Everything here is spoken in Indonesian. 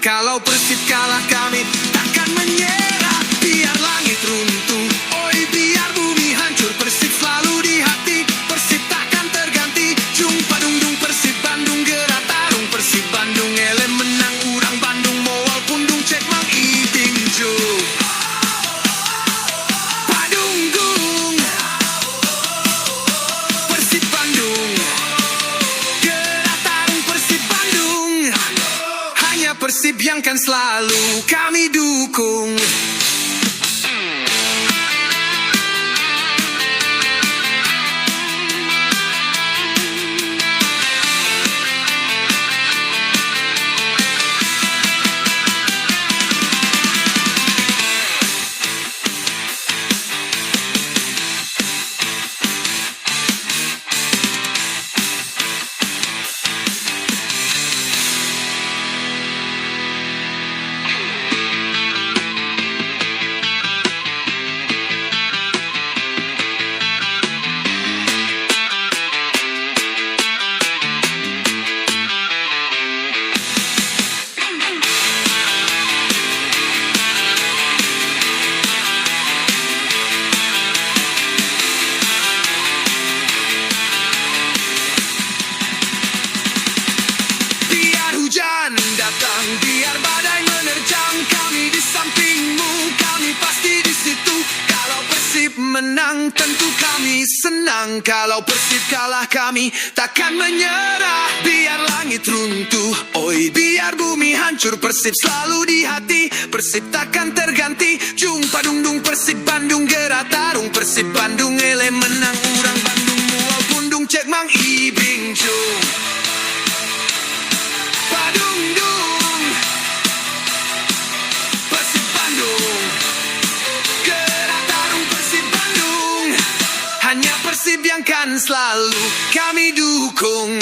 Kalau Persib kalah kami takkan menyerah. Biar langit runtuh, oi biar bumi hancur, Persib selalu di hati, Persib takkan terganti. Jumpa dung Persib Bandung gerak tarung, Persib Bandung ele menang urang Bandung moal pundung cek mang iting jo. Padunggung Persib Bandung gerak tarung, Persib Bandung hanya Persib yang kan selalu kami dukung. Hujan datang, biar badai menerjang, kami di sampingmu, kami pasti di situ. Kalau Persib menang tentu kami senang, kalau Persib kalah kami takkan menyerah. Biar langit runtuh, oi biar bumi hancur, Persib selalu di hati, Persib takkan terganti. Jumpa dung Persib Bandung gerak tarung, Persib Bandung ele menang urang Bandung mual pundung cek mang ibing jung. Padunggung Persib Bandung gerak tarung, Persib Bandung hanya Persib yang kan selalu kami dukung.